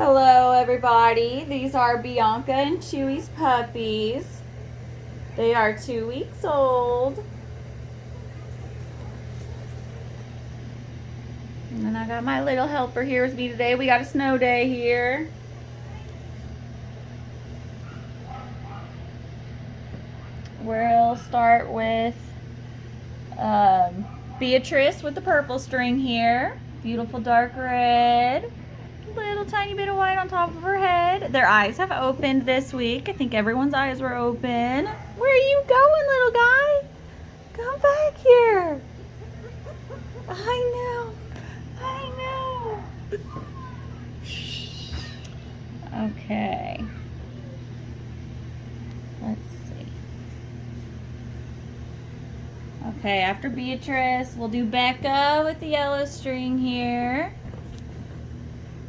Hello everybody, these are Bianca and Chewy's puppies. They are 2 weeks old. And then I got my little helper here with me today. We got a snow day here. We'll start with Beatrice with the purple string here. Beautiful dark red. Little tiny bit of white on top of her head. Their eyes have opened this week. I think everyone's eyes were open. Where are you going, little guy? Come back here. I know. Okay. Let's see. Okay, after Beatrice, we'll do Becca with the yellow string here.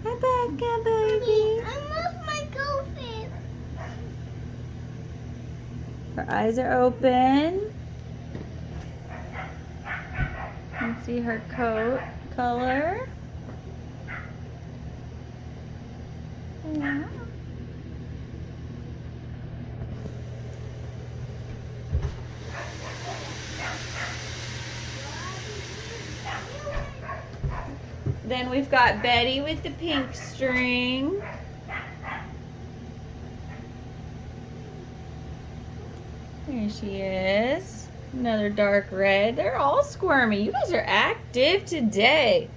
Hi, Becca, baby. I love my goldfish. Her eyes are open. You can see her coat color. Yeah. Then we've got Betty with the pink string. There she is. Another dark red. They're all squirmy. You guys are active today.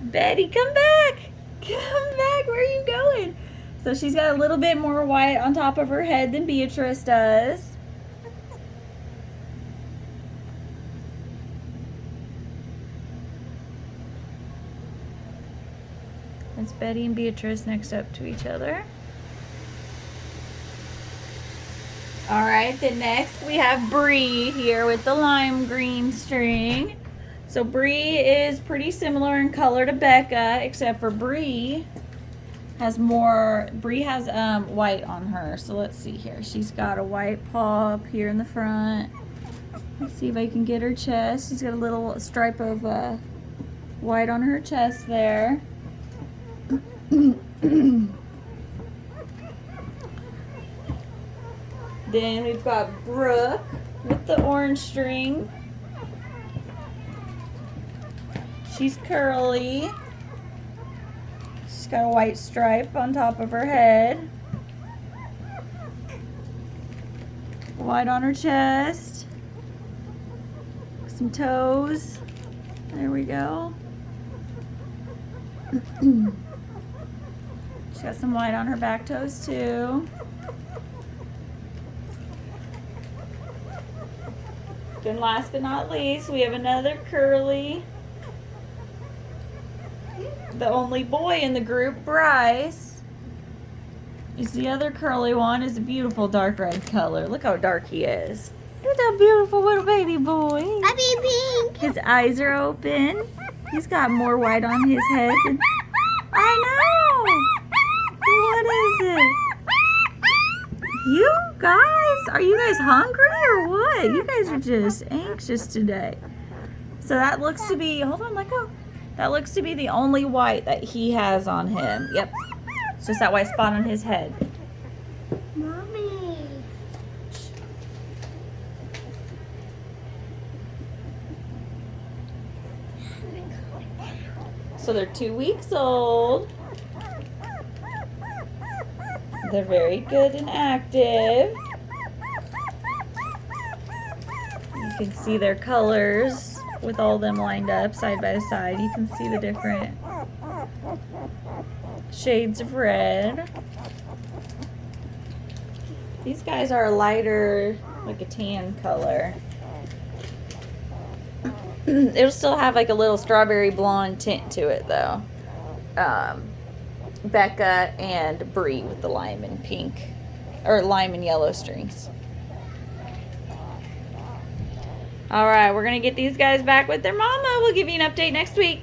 Betty, come back. Come back. Where are you going? So she's got a little bit more white on top of her head than Beatrice does. That's Betty and Beatrice next up to each other. Alright, then next we have Bree here with the lime green string. So Bree is pretty similar in color to Becca, except for Bree has white on her. So let's see here. She's got a white paw up here in the front. Let's see if I can get her chest. She's got a little stripe of white on her chest there. Then we've got Brooke with the orange string. She's curly. She's got a white stripe on top of her head. White on her chest. Some toes. There we go. She's got some white on her back toes too. Then last but not least, we have another curly. The only boy in the group, Bryce, is the other curly one. Is a beautiful dark red color. Look how dark he is. Look at that beautiful little baby boy. Happy pink. His eyes are open. He's got more white on his head than... I know! What is it? You guys, are you guys hungry or what? You guys are just anxious today. So that looks to be, hold on, let go. That looks to be the only white that he has on him. Yep, it's just that white spot on his head. Mommy. So they're 2 weeks old. They're very good and active. You can see their colors with all of them lined up side by side. You can see the different shades of red. These guys are a lighter, like a tan color. It'll still have like a little strawberry blonde tint to it though. Becca and Bree with the lime and pink, or lime and yellow strings. All right, we're gonna get these guys back with their mama. We'll give you an update next week.